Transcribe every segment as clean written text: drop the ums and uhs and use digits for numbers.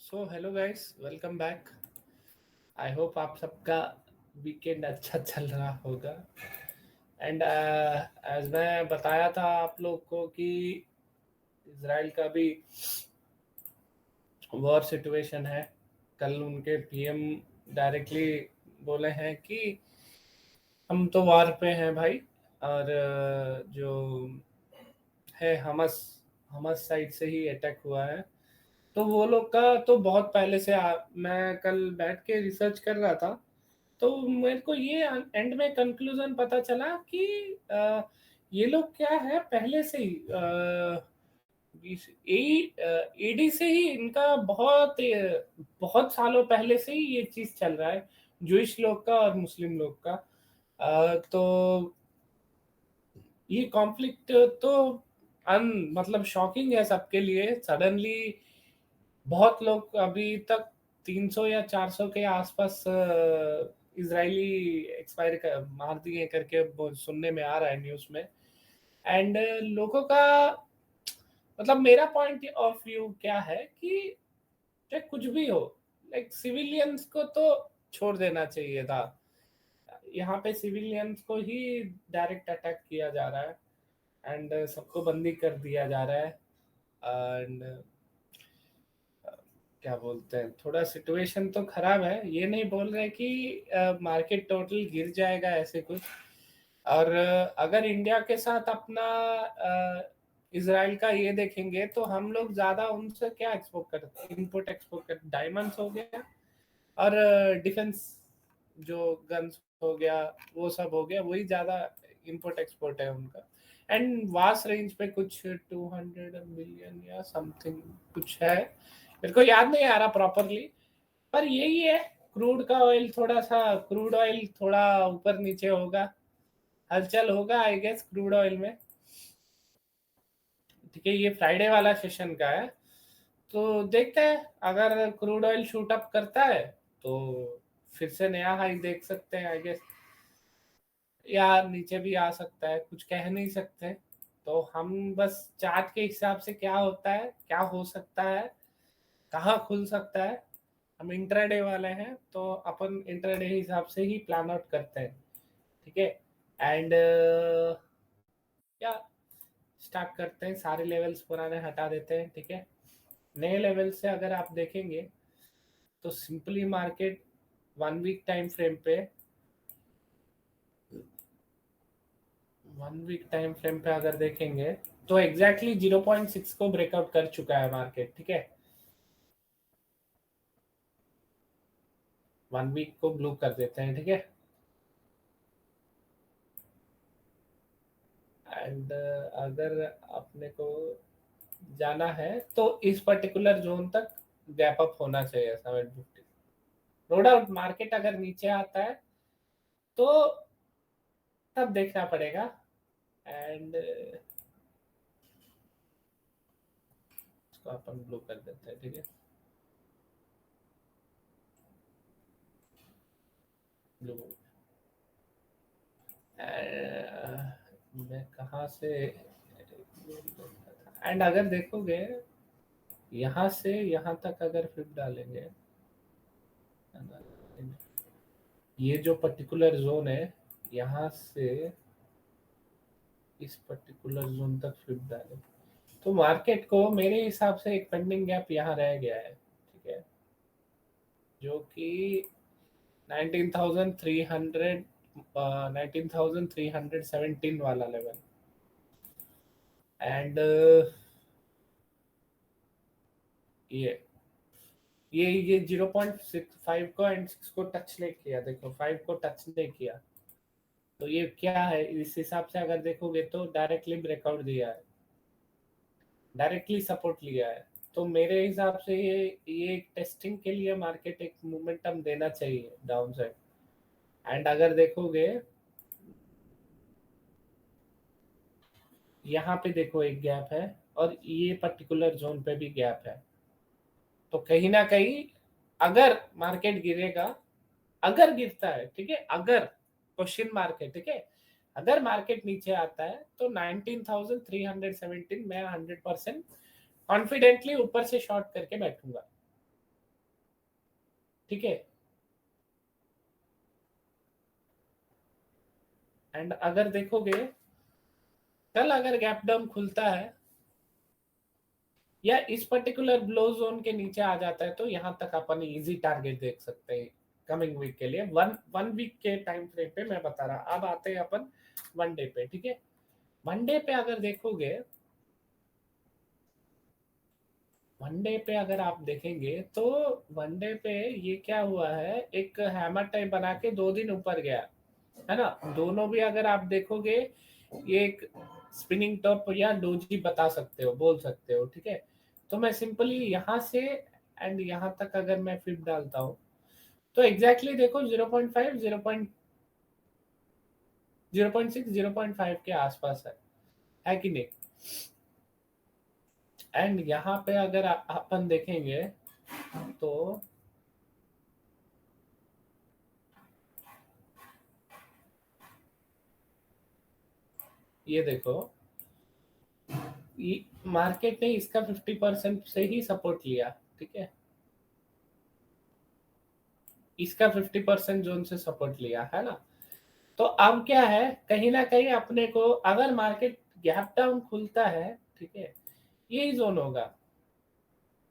So hello guys, welcome back. I hope आप सबका weekend अच्छा चल रहा होगा। एंड एज मैं बताया था आप लोग को कि इसराइल का भी वॉर सिचुएशन है। कल उनके पीएम डायरेक्टली बोले हैं कि हम तो वॉर पे हैं भाई। और जो है हमस हमस साइड से ही अटैक हुआ है। तो वो लोग का तो बहुत पहले से मैं कल बैठ के रिसर्च कर रहा था। तो मेरे को ये एंड में कंक्लूजन पता चला कि ये लोग क्या है पहले से ही ईडी से ही इनका बहुत सालों पहले से ही ये चीज चल रहा है, जूइश लोग का और मुस्लिम लोग का। तो ये कॉन्फ्लिक्ट तो अन मतलब शॉकिंग है सबके लिए। सडनली बहुत लोग अभी तक 300 या 400 के आसपास इजरायली एक्सपायर मार दिए करके सुनने में आ रहा है न्यूज़ में। एंड लोगों का मतलब मेरा पॉइंट ऑफ व्यू क्या है कि चाहे कुछ भी हो, लाइक सिविलियंस को तो छोड़ देना चाहिए था। यहाँ पे सिविलियंस को ही डायरेक्ट अटैक किया जा रहा है एंड सबको बंदी कर दिया जा रहा है। एंड क्या बोलते हैं, थोड़ा सिचुएशन तो खराब है। ये नहीं बोल रहे कि मार्केट टोटल गिर जाएगा ऐसे कुछ। और अगर इंडिया के साथ अपना इसराइल का ये देखेंगे तो हम लोग ज्यादा उनसे क्या एक्सपोर्ट करते, इनपुट एक्सपोर्ट करते, डायमंड्स हो गया और डिफेंस जो गन्स हो गया, वो सब हो गया, वही ज्यादा इम्पोर्ट एक्सपोर्ट है उनका। एंड वास्ट रेंज पे कुछ 200 बिलियन या समथिंग कुछ है, मेरे को याद नहीं आ रहा प्रॉपरली। पर यही है, क्रूड ऑयल थोड़ा ऊपर नीचे होगा, हलचल होगा आई गेस क्रूड ऑयल में। ठीक है, ये फ्राइडे वाला सेशन का है। तो देखते हैं, अगर क्रूड ऑयल शूट अप करता है तो फिर से नया हाई देख सकते हैं आई गेस, या नीचे भी आ सकता है, कुछ कह नहीं सकते। तो हम बस चार्ट के हिसाब से क्या होता है, क्या हो सकता है, कहाँ खुल सकता है, हम इंट्राडे वाले हैं तो अपन इंट्राडे हिसाब से ही प्लान आउट करते हैं। ठीक है। एंड क्या स्टार्ट करते हैं, सारे लेवल्स पुराने हटा देते हैं। ठीक है, नए लेवल से अगर आप देखेंगे तो simply market 1 week time frame पे 1 वीक टाइम फ्रेम पे अगर देखेंगे तो एग्जैक्टली 0.6 को ब्रेकआउट कर चुका है मार्केट। ठीक है, 1 वीक को ब्लू कर देते हैं। ठीक है, एंड अगर अपने को जाना है तो इस पर्टिकुलर जोन तक गैप अप होना चाहिए 750। नो डाउट मार्केट अगर नीचे आता है तो तब देखना पड़ेगा। एंड इसको अपन ब्लू कर देते हैं। ठीक है, ब्लू। मैं कहाँ से, एंड अगर देखोगे यहाँ से यहाँ तक अगर फ्लिप डालेंगे, ये जो पर्टिकुलर जोन है यहाँ से इस पर्टिकुलर जोन तक फ्लिप डालें तो मार्केट को मेरे हिसाब से एक पेंडिंग गैप यहाँ रह गया है। ठीक है, जो कि 19,300 19,317 वाला लेवल। एंड ये ये 0.65 को एंड 6 को टच नहीं किया, देखो 5 को टच नहीं किया। तो ये क्या है, इस हिसाब से अगर देखोगे तो डायरेक्टली ब्रेकआउट दिया है, डायरेक्टली सपोर्ट लिया है। तो मेरे हिसाब से ये एक टेस्टिंग के लिए मार्केट एक मोमेंटम देना चाहिए डाउन साइड। एंड अगर देखोगे यहाँ पे देखो एक गैप है और ये पर्टिकुलर जोन पे भी गैप है। तो कहीं ना कहीं अगर मार्केट गिरेगा, अगर गिरता है, ठीक है, अगर क्वेश्चन मार्क है, ठीक है, अगर मार्केट नीचे आता है तो 19,317 मैं 100% कॉन्फिडेंटली ऊपर से शॉर्ट करके बैठूंगा। ठीक है। एंड अगर देखोगे कल अगर गैप डाउन खुलता है या इस पर्टिकुलर ब्लो जोन के नीचे आ जाता है, तो यहाँ तक अपन इजी टारगेट देख सकते हैं कमिंग वीक के लिए। वन वन वीक के टाइम फ्रेम पे मैं बता रहा। अब आते हैं अपन वन डे पे, ठीक है। वन डे पे अगर देखोगे, वनडे पे अगर आप देखेंगे तो वनडे पे ये क्या हुआ है, एक हैमर टाइप बना के 2 दिन ऊपर गया, है ना। दोनों भी अगर आप देखोगे, ये एक स्पिनिंग टॉप या डोजी बता सकते हो, बोल सकते हो, ठीक है। तो मैं सिंपली यहाँ से एंड यहाँ तक अगर मैं फिट डालता हूँ, तो एग्जैक्टली देखो 0.5 0.6 0.5 के आसपास है कि नहीं। एंड यहाँ पे अगर अपन देखेंगे तो ये देखो, मार्केट ने इसका 50% से ही सपोर्ट लिया, ठीक है। इसका 50% जोन से सपोर्ट लिया, है ना। तो अब क्या है, कहीं ना कहीं अपने को अगर मार्केट गैप डाउन खुलता है, ठीक है, यही जोन होगा।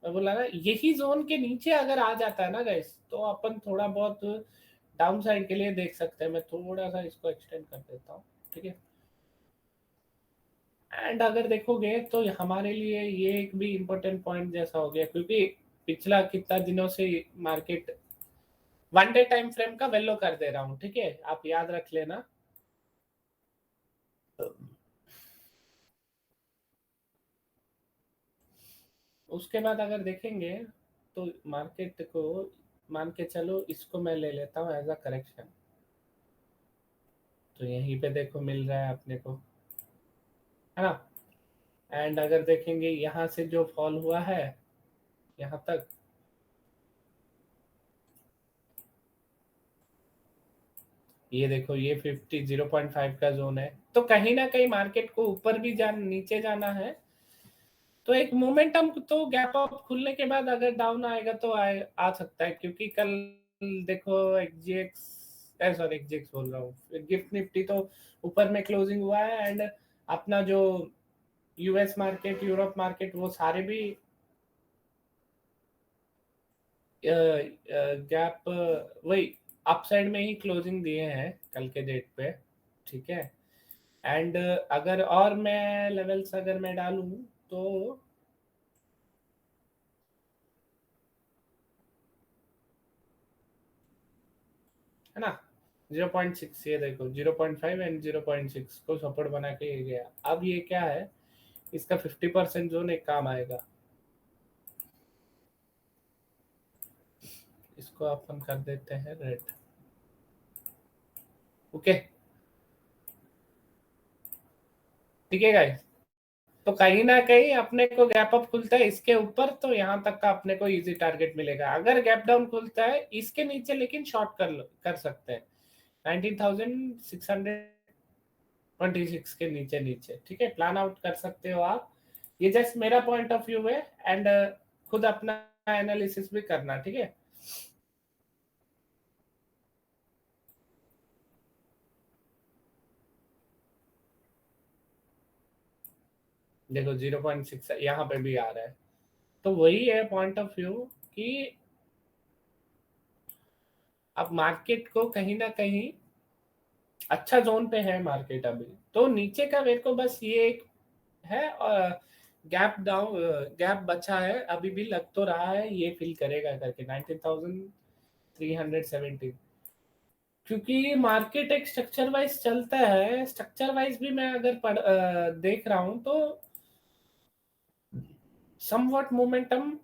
मैं बोला ना, यही जोन के नीचे अगर आ जाता है ना गाइस, तो अपन थोड़ा बहुत डाउन साइड के लिए देख सकते हैं। मैं थोड़ा सा इसको एक्सटेंड कर देता हूँ, ठीक है। एंड अगर देखोगे तो हमारे लिए ये एक भी इम्पोर्टेंट पॉइंट जैसा हो गया, क्योंकि पिछला कितना दिनों से market one day time frame का वेलो कर दे रहा हूँ, ठीक है, आप याद रख लेना। उसके बाद अगर देखेंगे तो मार्केट को मान के चलो, इसको मैं ले लेता हूँ एज अ करेक्शन। तो यहीं पे देखो मिल रहा है अपने को, है ना। एंड अगर देखेंगे यहाँ से जो फॉल हुआ है यहाँ तक, ये देखो ये 0.5 का जोन है। तो कहीं ना कहीं मार्केट को ऊपर भी नीचे जाना है, तो एक मोमेंटम तो गैप अप खुलने के बाद अगर डाउन आएगा तो आ सकता है। क्योंकि कल देखो एक्जीएक्स, सॉरी एक्जीएक्स बोल रहा हूँ, गिफ्ट निफ्टी तो ऊपर में क्लोजिंग हुआ है। एंड अपना जो यूएस मार्केट, यूरोप मार्केट, वो सारे भी गैप वही अपसाइड में ही क्लोजिंग दिए हैं कल के डेट पे, ठीक है। एंड अगर और मैं लेवल्स अगर मैं डालूं तो, है ना, 0.6, ये देखो 0.5 एंड 0.6 को सपोर्ट बना के ये गया। अब ये क्या है, इसका 50% जोन एक काम आएगा। इसको अपन कर देते हैं रेड, ओके, ठीक है गाइस। तो कहीं ना कहीं अपने को गैप अप खुलता है इसके ऊपर, तो यहाँ तक का अपने को इजी टारगेट मिलेगा। अगर गैप डाउन खुलता है इसके नीचे, लेकिन शॉर्ट कर सकते हैं 19,626 के नीचे नीचे, ठीक है, प्लान आउट कर सकते हो आप। ये जस्ट मेरा पॉइंट ऑफ व्यू है। एंड खुद अपना एनालिसिस भी करना, ठीक है। देखो 0.6 यहाँ पे भी आ रहा है, तो वही है पॉइंट ऑफ व्यू कि अब मार्केट को कहीं ना कहीं अच्छा जोन पे है मार्केट अभी। तो नीचे का मेरे को बस ये एक है, और गैप डाउन, गैप बचा है अभी भी, लग तो रहा है ये फिल करेगा करके 19,370। क्योंकि मार्केट एक स्ट्रक्चर वाइज चलता है, स्ट्रक्चर वाइज भी मैं अगर देख रहा हूँ तो somewhat momentum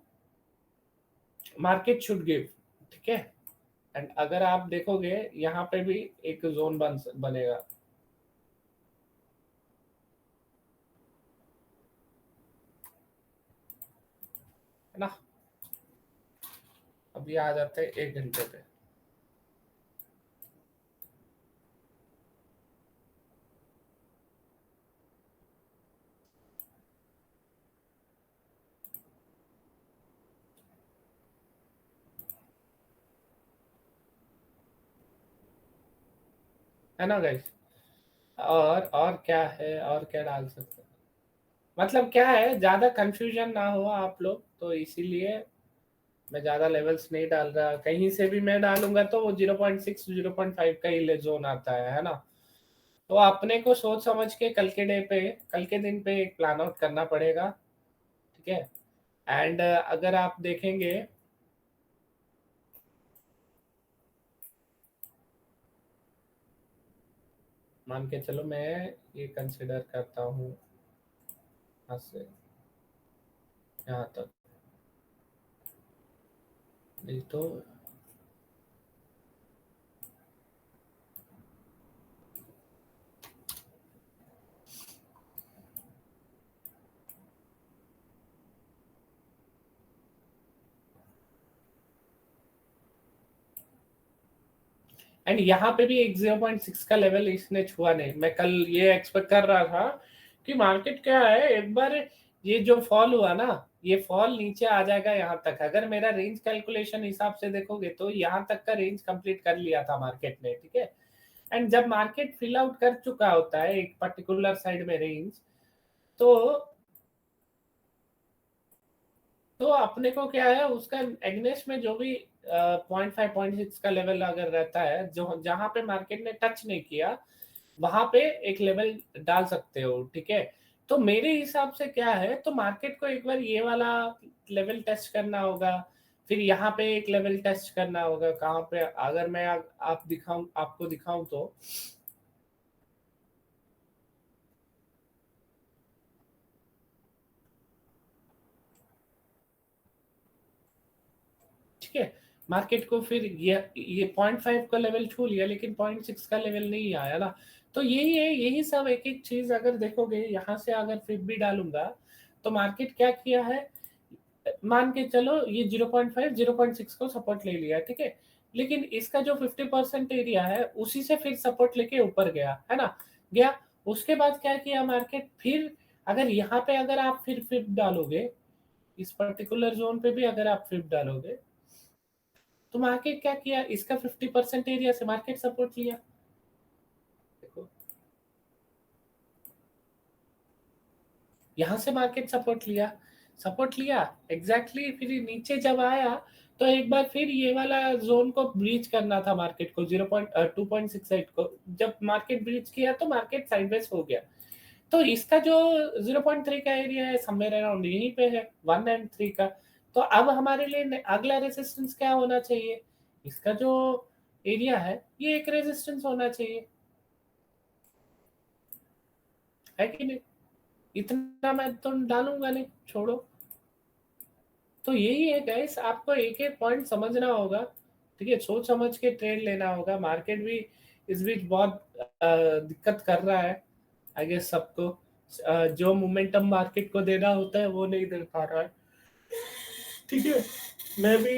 market should give, ठीक है। एंड अगर आप देखोगे यहाँ पे भी एक जोन बनेगा, है ना। अभी आ जाते हैं 1 घंटे पे। है ना गाइस? और क्या है, और क्या डाल सकते हैं? मतलब क्या है, ज़्यादा कंफ्यूजन ना हो आप लोग, तो इसीलिए मैं ज़्यादा लेवल्स नहीं डाल रहा। कहीं से भी मैं डालूँगा तो वो 0.6, 0.5 का ही ले ज़ोन आता है ना? तो अपने को सोच समझ के कल के दिन पे एक प्लान आउट करना पड़ेगा, ठीक है? एंड अगर आप देखेंगे, मान के चलो मैं ये कंसिडर करता हूँ यहाँ से यहाँ तक, नहीं तो एंड यहाँ पे भी एक 0.6 का लेवल इसने छुआ नहीं। मैं कल ये एक्सपेक्ट कर रहा था कि मार्केट क्या है, एक बार ये जो फॉल हुआ ना, ये फॉल नीचे आ जाएगा यहाँ तक। अगर मेरा रेंज कैलकुलेशन हिसाब से देखोगे तो यहाँ तक का रेंज कंप्लीट कर लिया था मार्केट ने, ठीक है? एंड जब मार्केट फिल आउट कर चुका होता है एक पर्टिकुलर साइड में रेंज, तो अपने को क्या है, उसका एग्नेस्ट में जो भी 0.5 0.6 का लेवल अगर रहता है, जो जहां पे मार्केट ने टच नहीं किया, वहां पे एक लेवल डाल सकते हो, ठीक है? तो मेरे हिसाब से क्या है, तो मार्केट को एक बार ये वाला लेवल टेस्ट करना होगा, फिर यहाँ पे एक लेवल टेस्ट करना होगा। कहाँ पे, अगर मैं आपको दिखाऊं तो, ठीक है? मार्केट को फिर ये 0.5 का लेवल छू लिया, लेकिन 0.6 का लेवल नहीं आया ना। तो यही है, यही सब एक एक चीज अगर देखोगे यहाँ से, अगर फिर भी डालूंगा, तो मार्केट क्या किया है, मान के चलो ये 0.5 0.6 को सपोर्ट ले लिया, ठीक है? लेकिन इसका जो 50% एरिया है, उसी से फिर सपोर्ट लेके ऊपर गया, है ना? गया। उसके बाद क्या किया मार्केट, फिर अगर यहाँ पे अगर आप फिर फिर डालोगे, इस पर्टिकुलर जोन पे भी अगर आप फिर डालोगे, तो मार्केट क्या किया, इसका 50% एरिया से मार्केट सपोर्ट लिया। देखो, यहाँ से मार्केट सपोर्ट लिया एग्जैक्टली, फिर ये नीचे जब आया, तो एक बार फिर ये वाला जोन को ब्रीच करना था मार्केट को, 0.2.68 को। जब मार्केट ब्रीच किया तो मार्केट साइडवेज हो गया। तो इसका जो 0.3 का एरिया है, समवेयर अराउंड यहीं पे है, 1 एंड 3 का। तो अब हमारे लिए अगला रेजिस्टेंस क्या होना चाहिए, इसका जो एरिया है, ये एक रेजिस्टेंस होना चाहिए, है कि नहीं? इतना मैं तो डालूंगा नहीं, छोड़ो। तो यही है गाइस, आपको एक एक पॉइंट समझना होगा, ठीक है? सोच समझ के ट्रेड लेना होगा। मार्केट भी इस बीच बहुत दिक्कत कर रहा है, आई गेस सबको। जो मोमेंटम मार्केट को देना होता है वो नहीं दे पा रहा है, ठीक है? मैं भी,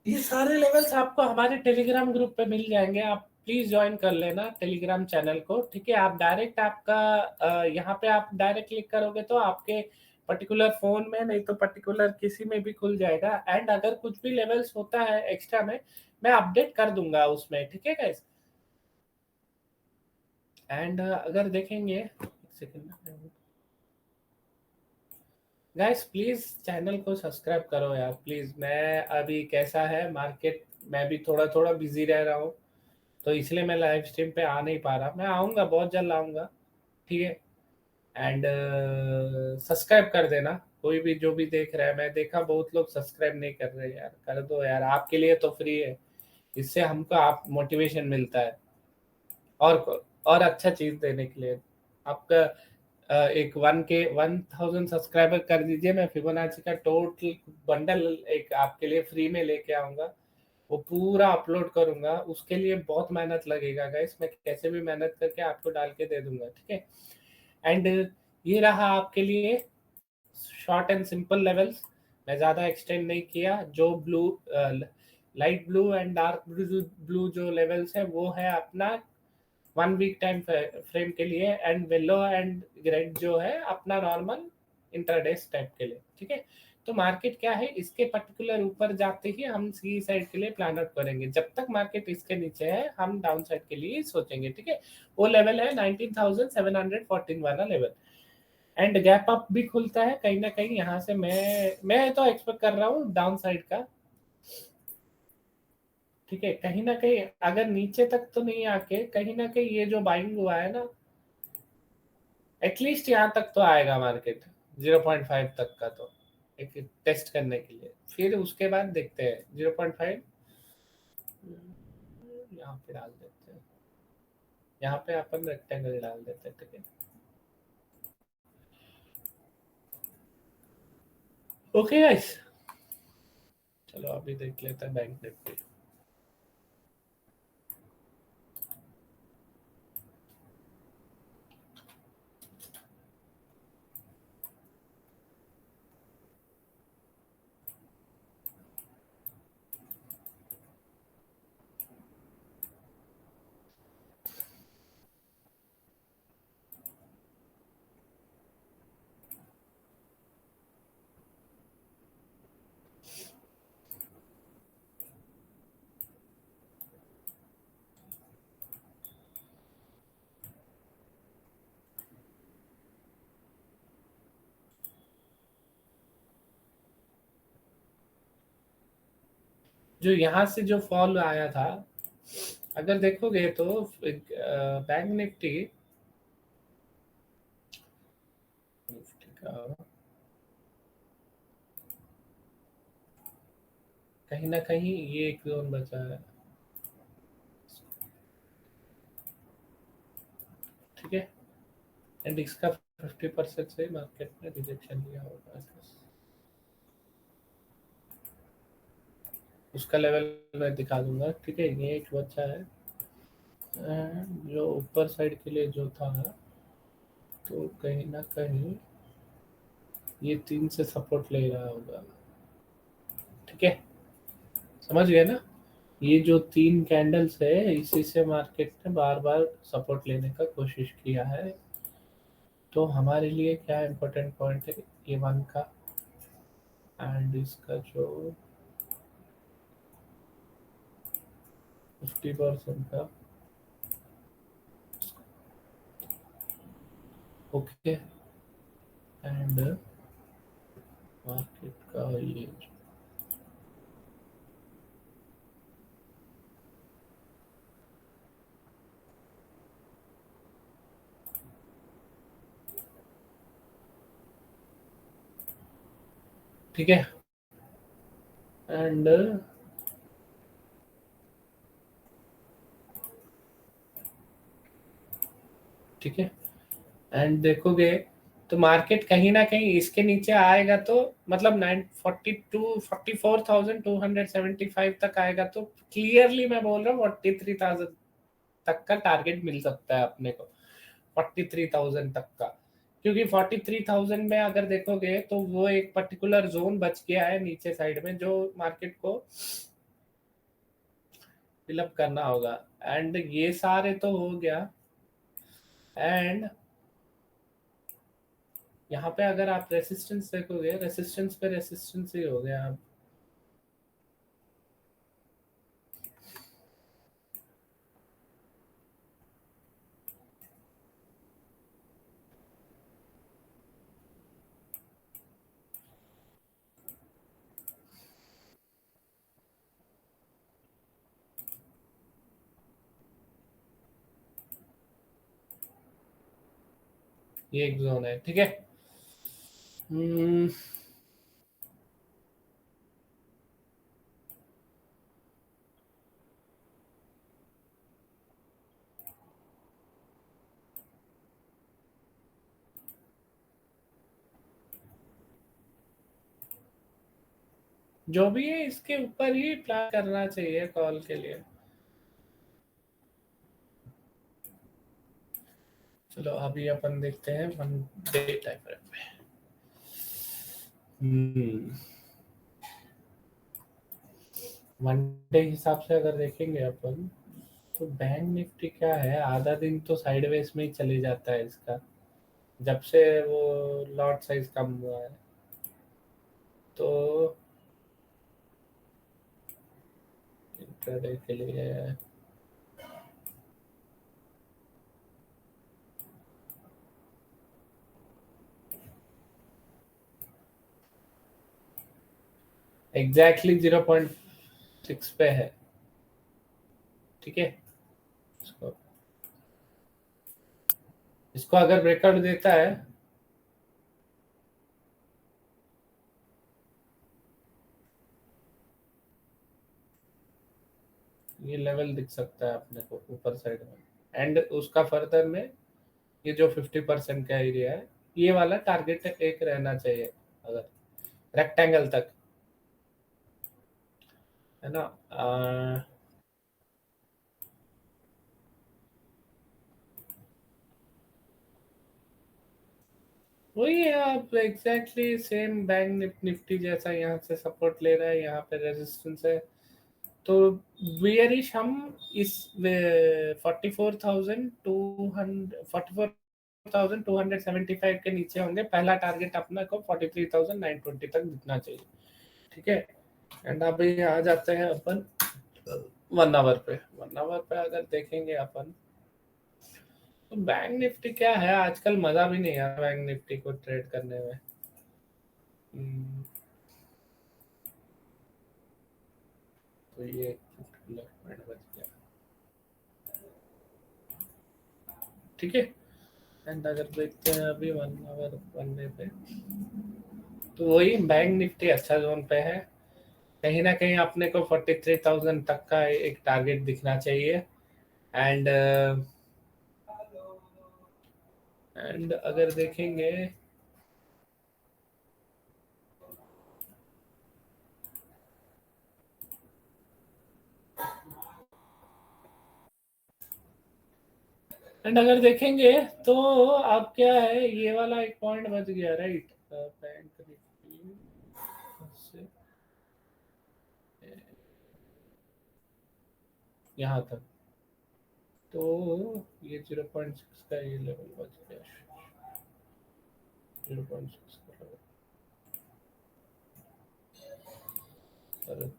ये सारे लेवल्स आपको हमारे टेलीग्राम ग्रुप पे मिल जाएंगे, आप प्लीज ज्वाइन कर लेना टेलीग्राम चैनल को, ठीक है? आप डायरेक्ट आपका यहाँ पे आप डायरेक्ट क्लिक करोगे तो आपके पर्टिकुलर फोन में, नहीं तो पर्टिकुलर किसी में भी खुल जाएगा। एंड अगर कुछ भी लेवल्स होता है एक्स्ट्रा में, मैं अपडेट कर दूंगा उसमें, ठीक है गाइस? एंड अगर देखेंगे, एक सेकंड गाइस, प्लीज चैनल को सब्सक्राइब करो यार, प्लीज। मैं अभी कैसा है मार्केट, मैं भी थोड़ा थोड़ा बिजी रह रहा हूँ, तो इसलिए मैं लाइव स्ट्रीम पे आ नहीं पा रहा। मैं आऊँगा, बहुत जल्द आऊँगा, ठीक है? एंड सब्सक्राइब कर देना, कोई भी जो भी देख रहा है। मैं देखा बहुत लोग सब्सक्राइब नहीं कर रहे यार, कर दो यार, आपके लिए तो फ्री है, इससे हमको आप मोटिवेशन मिलता है, और अच्छा चीज़ देने के लिए। आपका एक 1000 सब्सक्राइबर कर दीजिए, मैं फिबोनाची का टोटल बंडल एक आपके लिए फ्री में लेके आऊँगा, वो पूरा अपलोड करूँगा। उसके लिए बहुत मेहनत लगेगा गाइस, मैं कैसे भी मेहनत करके आपको डाल के दे दूँगा, ठीक है? एंड ये रहा आपके लिए शॉर्ट एंड सिंपल लेवल्स। मैं ज़्यादा एक्सटेंड नहीं किया। जो blue, light blue and dark blue blue जो लेवल्स है, वो है अपना 1 वीक टाइम फ्रेम के लिए, एंड येलो एंड रेड जो है अपना नॉर्मल इंटरडे टाइप के लिए, ठीक है? तो मार्केट क्या है, इसके पर्टिकुलर ऊपर जाते ही हम सी साइड के लिए प्लान आउट करेंगे। जब तक मार्केट इसके नीचे है हम डाउन साइड के लिए सोचेंगे, ठीक है। वो लेवल है 19,714 वाला लेवल। एंड गैप अप भी खुलता है कहीं ना कहीं यहाँ से। मैं तो एक्सपेक्ट कर रहा हूँ डाउन साइड का, ठीक है। कहीं ना कहीं अगर नीचे तक तो नहीं आके, कहीं ना कहीं ये जो बाइंग हुआ है ना, एटलीस्ट यहाँ तक तो आएगा मार्केट, 0.5 तक का, तो एक टेस्ट करने के लिए। फिर उसके बाद देखते हैं 0.5 यहाँ पे डाल देते हैं। यहाँ पे अपन रेक्टेंगल डाल देते हैं, ठीक है। ओके गाइस, चलो अभी देख लेते हैं बैंक निफ्टी। जो यहाँ से जो फॉल आया था, अगर देखोगे तो बैंक निफ्टी, निफ्टी का कहीं ना कहीं ये एक जोन बचा है, ठीक है। एंड इसका 50% से मार्केट ने रिजेक्शन लिया होगा, उसका लेवल मैं दिखा दूंगा, ठीक है। ये एक बच्चा है। जो ऊपर साइड के लिए जो था, तो कहीं ना कहीं ये 3 से सपोर्ट ले रहा होगा, ठीक है। समझ गए ना, ये जो 3 कैंडल्स है इसी से मार्केट ने बार बार सपोर्ट लेने का कोशिश किया है। तो हमारे लिए क्या इम्पोर्टेंट पॉइंट है, ये 1 का एंड इसका जो 50% का, ओके। एंड मार्केट का ये, ठीक है। एंड ठीक है, एंड देखोगे तो मार्केट कहीं ना कहीं इसके नीचे आएगा, तो मतलब 44,275 तक आएगा, तो क्लियरली मैं बोल रहा हूँ 43,000 तक का टारगेट मिल सकता है अपने को, 43,000 तक का। क्योंकि 43,000 में अगर देखोगे तो वो एक पर्टिकुलर जोन बच गया है नीचे साइड में, जो मार्केट को फिलअप करना होगा। एंड ये सारे तो हो गया। एंड यहाँ पे अगर आप रेसिस्टेंस देखोगे, रेसिस्टेंस पे रेसिस्टेंस ही हो गया। आप ये एक जोन है, ठीक है। हम्म, जो भी है इसके ऊपर ही प्लान करना चाहिए कॉल के लिए। चलो अभी अपन देखते हैं 1 डे टाइम फ्रेम पे। हम्म, 1 डे हिसाब से अगर देखेंगे अपन, तो बैंक निफ्टी क्या है, आधा दिन तो साइडवेज में ही चले जाता है इसका, जब से वो लॉट साइज कम हुआ है। तो इंट्राडे के लिए एग्जैक्टली 0.6 पे है। ठीक है, इसको इसको अगर ब्रेकआउट देता है, ये लेवल दिख सकता है अपने को ऊपर साइड में, एंड उसका फर्दर में ये जो 50% का एरिया है, ये वाला टारगेट एक रहना चाहिए अगर रेक्टेंगल तक, है ना। वही है, आप एग्जैक्टली सेम बैंक निफ्टी जैसा यहाँ से सपोर्ट ले रहा है, यहाँ पे रेजिस्टेंस है। तो बियरिश हम इस 44,275 के नीचे होंगे। पहला टारगेट अपना को 43,920 तक दिखना चाहिए। ठीक है, एंड अभी आ जाते हैं अपन 1 आवर पे। 1 आवर पे अगर देखेंगे अपन, तो बैंक निफ्टी क्या है, आजकल मजा भी नहीं है बैंक निफ्टी को ट्रेड करने में। हम्म, तो ये मिनट बच गया। ठीक है, एंड अगर देखते हैं अभी 1 आवर बनने पे, तो वही बैंक निफ्टी अच्छा जोन पे है। कहीं ना कहीं अपने को 43,000 तक का एक टारगेट दिखना चाहिए। एंड एंड अगर देखेंगे, तो अब क्या है, ये वाला एक पॉइंट बच गया, राइट। बैंक निफ्टी से यहाँ तक, तो ये 0.6 का ये लेवल बच गया, 0.6 का लेवल।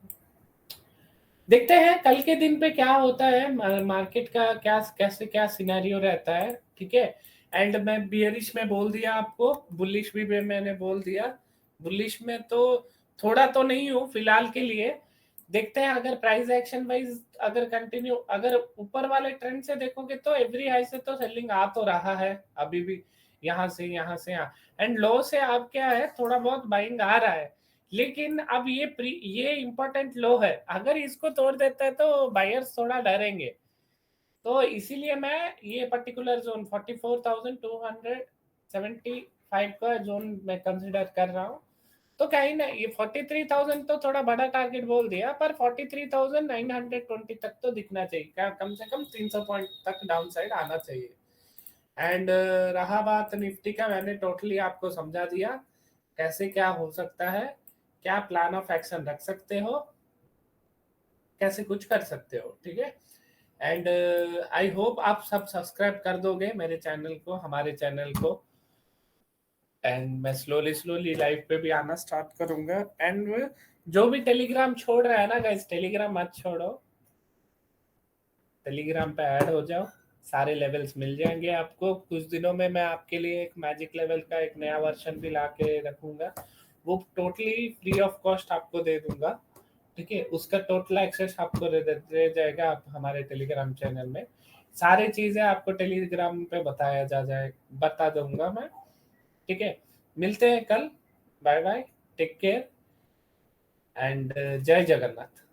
देखते हैं कल के दिन पे क्या होता है, मार्केट का क्या कैसे क्या सिनेरियो रहता है। ठीक है, एंड मैं बियरिश में बोल दिया आपको, बुलिश भी मैंने बोल दिया। बुलिश में तो थोड़ा तो नहीं हूँ फिलहाल के लिए। देखते हैं अगर प्राइस एक्शन वाइज अगर कंटिन्यू, अगर ऊपर वाले ट्रेंड से देखोगे तो एवरी हाई से तो सेलिंग आ तो रहा है अभी भी, यहाँ से यहाँ, एंड लो से अब क्या है, थोड़ा बहुत बाइंग आ रहा है। लेकिन अब ये इम्पोर्टेंट लो है, अगर इसको तोड़ देता है तो बायर्स थोड़ा डरेंगे। तो इसीलिए मैं ये पर्टिकुलर जोन 44,275 का जोन मैं कंसिडर कर रहा हूँ। तो कहीं ना, ये 43,000 तो थोड़ा बड़ा टारगेट बोल दिया, पर 43,920 तक तो दिखना चाहिए, क्या कम से कम 300 पॉइंट तक डाउन साइड आना चाहिए। एंड रहा बात निफ्टी का, मैंने टोटली आपको समझा दिया कैसे क्या हो सकता है, क्या प्लान ऑफ एक्शन रख सकते हो, कैसे कुछ कर सकते हो। ठीक है, एंड आई होप आप सब सब्सक्राइब कर दोगे मेरे चैनल को, हमारे चैनल को। एंड मैं स्लोली स्लोली लाइव पे भी आना स्टार्ट करूंगा। एंड जो भी टेलीग्राम छोड़ रहा है ना गाइस, टेलीग्राम मत छोड़ो, टेलीग्राम पे ऐड हो जाओ। सारे लेवल्स मिल जाएंगे आपको। कुछ दिनों में मैं आपके लिए एक मैजिक लेवल का एक नया वर्जन भी ला के रखूंगा, वो टोटली फ्री ऑफ कॉस्ट आपको दे दूंगा। ठीक है, उसका टोटल एक्सेस आपको दे जाएगा आप हमारे टेलीग्राम चैनल में। सारी चीजें आपको टेलीग्राम पे बता दूंगा मैं। ठीक है, मिलते हैं कल। Bye bye, take care, and जय जगन्नाथ।